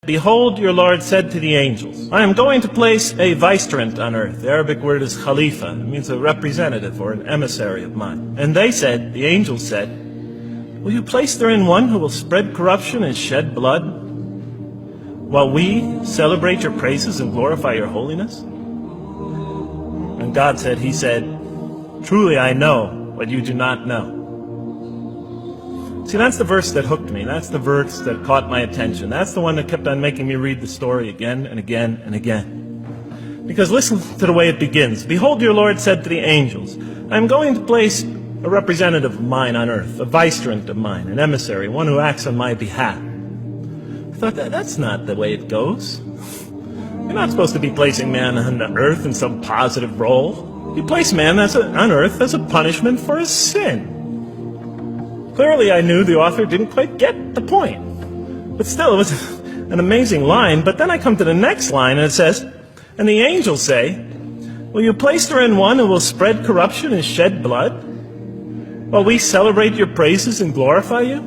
Behold, your Lord said to the angels, I am going to place a vicegerent on earth. The Arabic word is khalifa. It means a representative or an emissary of mine. And they said, the angels said, will you place therein one who will spread corruption and shed blood, while we celebrate your praises and glorify your holiness? And God said, He said, truly I know what you do not know. See, that's the verse that hooked me. That's the verse that caught my attention. That's the one that kept on making me read the story again and again and again. Because listen to the way it begins. Behold, your Lord said to the angels, I am going to place a representative of mine on earth, a vicegerent of mine, an emissary, one who acts on my behalf. I thought, that's not the way it goes. You're not supposed to be placing man on the earth in some positive role. You place man on earth as a punishment for his sin. Clearly, I knew the author didn't quite get the point. But still, it was an amazing line. But then I come to the next line, and it says, and the angels say, will you place therein one who will spread corruption and shed blood, while we celebrate your praises and glorify you?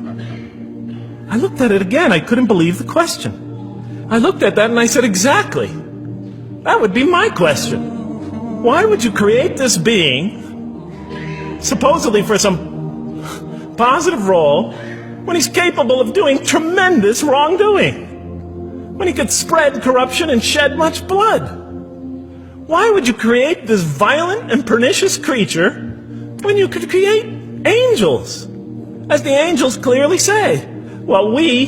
I looked at it again. I couldn't believe the question. I looked at that and I said, exactly. That would be my question. Why would you create this being, supposedly for some positive role, when he's capable of doing tremendous wrongdoing, when he could spread corruption and shed much blood? Why would you create this violent and pernicious creature when you could create angels? As the angels clearly say, well, we,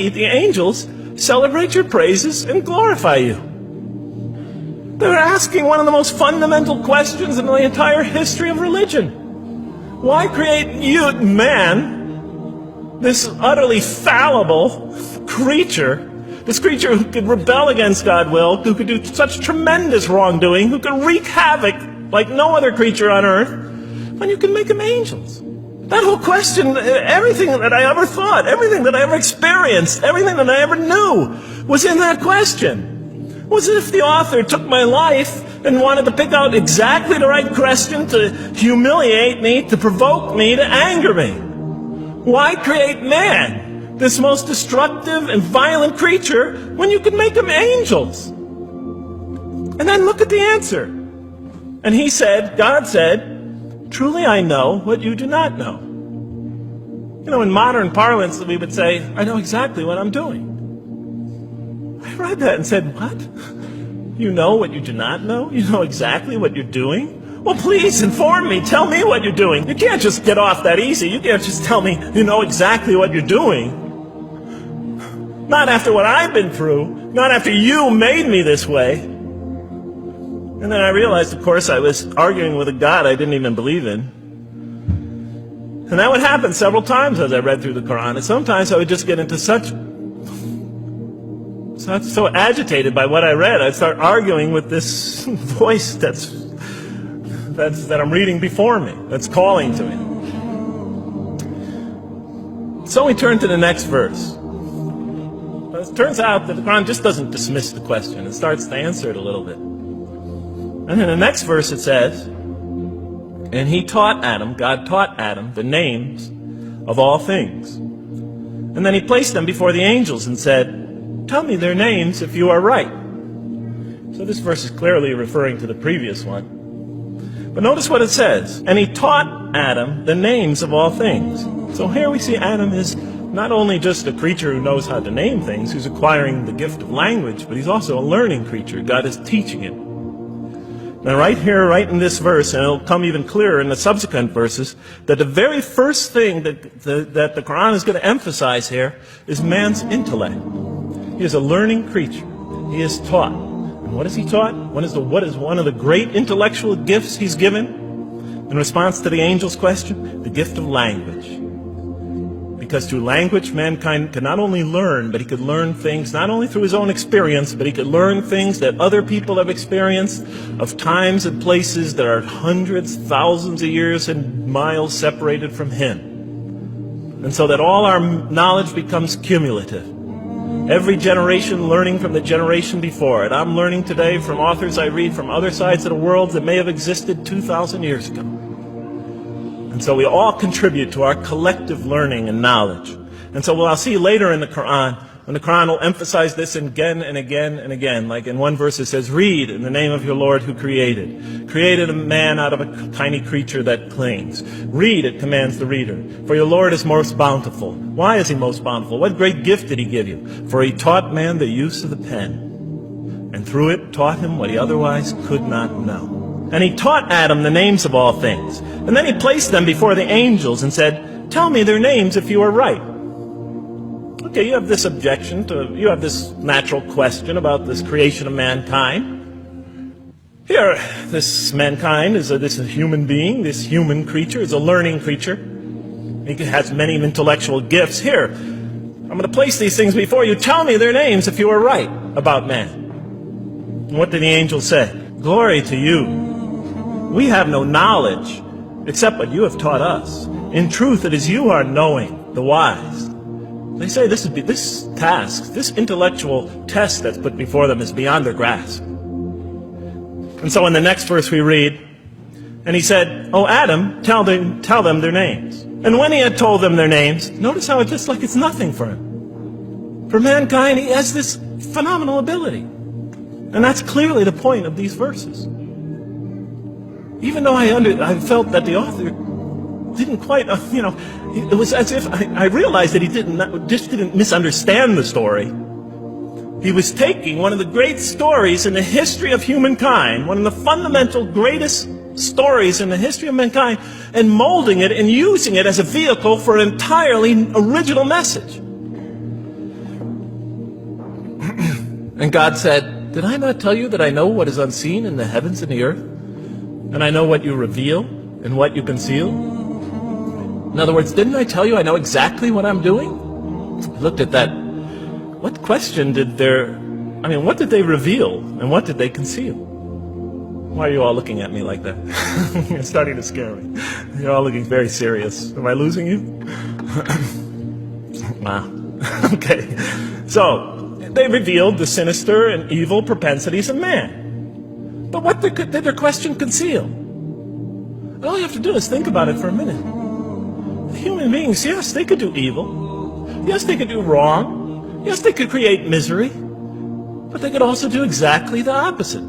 the angels, celebrate your praises and glorify you. They're asking one of the most fundamental questions in the entire history of religion. Why create you, man, this utterly fallible creature, this creature who could rebel against God's will, who could do such tremendous wrongdoing, who could wreak havoc like no other creature on earth, when you can make them angels? That whole question, everything that I ever thought, everything that I ever experienced, everything that I ever knew was in that question. It was as if the author took my life and wanted to pick out exactly the right question to humiliate me, to provoke me, to anger me. Why create man, this most destructive and violent creature, when you could make them angels? And then look at the answer. And he said, God said, truly I know what you do not know. You know, in modern parlance, we would say, I know exactly what I'm doing. I read that and said, what? You know what you do not know? You know exactly what you're doing? Well, please inform me. Tell me what you're doing. You can't just get off that easy. You can't just tell me you know exactly what you're doing. Not after what I've been through. Not after you made me this way. And then I realized, of course, I was arguing with a God I didn't even believe in. And that would happen several times as I read through the Quran. And sometimes I would just get into so agitated by what I read, I'd start arguing with this voice that I'm reading before me, that's calling to me. So we turn to the next verse. It turns out that the Quran just doesn't dismiss the question. It starts to answer it a little bit. And in the next verse it says, and he taught Adam, God taught Adam, the names of all things. And then he placed them before the angels and said, tell me their names if you are right. So this verse is clearly referring to the previous one. But notice what it says. And he taught Adam the names of all things. So here we see Adam is not only just a creature who knows how to name things, who's acquiring the gift of language, but he's also a learning creature. God is teaching him. Now right here, right in this verse, and it'll come even clearer in the subsequent verses, that the very first thing that the Quran is going to emphasize here is man's intellect. He is a learning creature. He is taught. And what is he taught? What is one of the great intellectual gifts he's given? In response to the angel's question, the gift of language. Because through language, mankind can not only learn, but he could learn things not only through his own experience, but he could learn things that other people have experienced of times and places that are hundreds, thousands of years and miles separated from him. And so that all our knowledge becomes cumulative. Every generation learning from the generation before it. I'm learning today from authors I read from other sides of the world that may have existed 2,000 years ago. And so we all contribute to our collective learning and knowledge. And so what I'll see later in the Quran, And the Quran will emphasize this again and again and again. Like in one verse it says, read in the name of your Lord who created a man out of a tiny creature that clings. Read, it commands the reader. For your Lord is most bountiful. Why is he most bountiful? What great gift did he give you? For he taught man the use of the pen, and through it taught him what he otherwise could not know. And he taught Adam the names of all things. And then he placed them before the angels and said, tell me their names if you are right. Okay, you have this objection you have this natural question about this creation of mankind. Here, this mankind is this human being, this human creature is a learning creature. He has many intellectual gifts. Here, I'm going to place these things before you. Tell me their names if you are right about man. And what did the angel say? Glory to you. We have no knowledge except what you have taught us. In truth, it is you who are knowing, the wise. They say this task, this intellectual test that's put before them is beyond their grasp. And so in the next verse we read, and he said, "O Adam, tell them their names." And when he had told them their names, notice how it's just like it's nothing for him. For mankind, he has this phenomenal ability. And that's clearly the point of these verses. Even though I felt that the author didn't quite, it was as if I realized that he didn't misunderstand the story. He was taking one of the great stories in the history of humankind, one of the fundamental greatest stories in the history of mankind, and molding it and using it as a vehicle for an entirely original message. And God said, did I not tell you that I know what is unseen in the heavens and the earth? And I know what you reveal and what you conceal? In other words, didn't I tell you I know exactly what I'm doing? I looked at that. What question what did they reveal and what did they conceal? Why are you all looking at me like that? You're starting to scare me. You're all looking very serious. Am I losing you? Wow. Okay. So, they revealed the sinister and evil propensities of man. But what did their question conceal? All you have to do is think about it for a minute. Human beings, yes, they could do evil. Yes, they could do wrong. Yes, they could create misery. But they could also do exactly the opposite.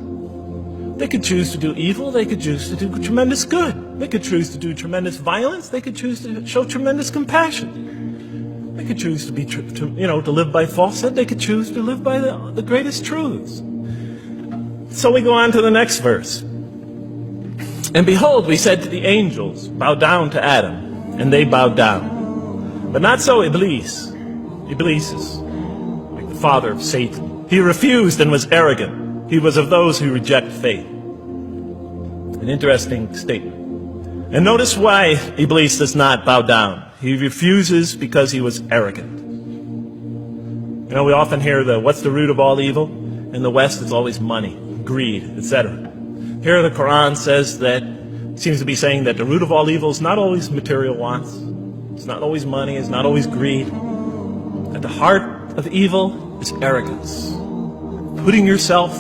They could choose to do evil. They could choose to do tremendous good. They could choose to do tremendous violence. They could choose to show tremendous compassion. They could choose to live by falsehood. They could choose to live by the greatest truths. So we go on to the next verse. And behold, we said to the angels, bow down to Adam. And they bowed down. But not so Iblis. Iblis is like the father of Satan. He refused and was arrogant. He was of those who reject faith. An interesting statement. And notice why Iblis does not bow down. He refuses because he was arrogant. We often hear what's the root of all evil? In the West, it's always money, greed, etc. Here the Quran says seems to be saying that the root of all evil is not always material wants. It's not always money. It's not always greed. At the heart of evil is arrogance. Putting yourself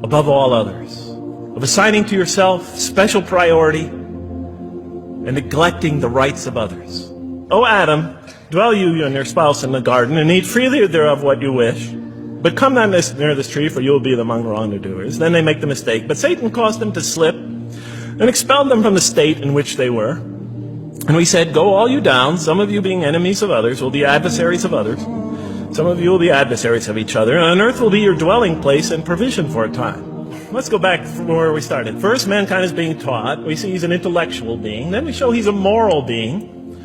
above all others. Of assigning to yourself special priority and neglecting the rights of others. O Adam, dwell you and your spouse in the garden and eat freely thereof what you wish. But come not near this tree, for you will be among the wrongdoers. Then they make the mistake. But Satan caused them to slip and expelled them from the state in which they were. And we said, go all you down, some of you being enemies of others, will be adversaries of others. Some of you will be adversaries of each other, and on earth will be your dwelling place and provision for a time. Let's go back from where we started. First, mankind is being taught. We see he's an intellectual being. Then we show he's a moral being.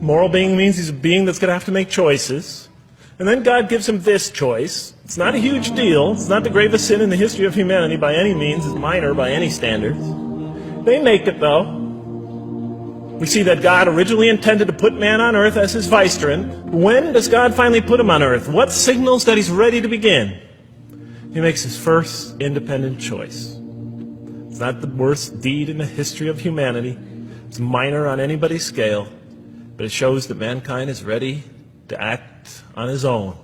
Moral being means he's a being that's going to have to make choices. And then God gives him this choice. It's not a huge deal. It's not the gravest sin in the history of humanity by any means. It's minor by any standards. They make it, though. We see that God originally intended to put man on earth as his vicegerent. When does God finally put him on earth? What signals that he's ready to begin? He makes his first independent choice. It's not the worst deed in the history of humanity. It's minor on anybody's scale. But it shows that mankind is ready to act on his own.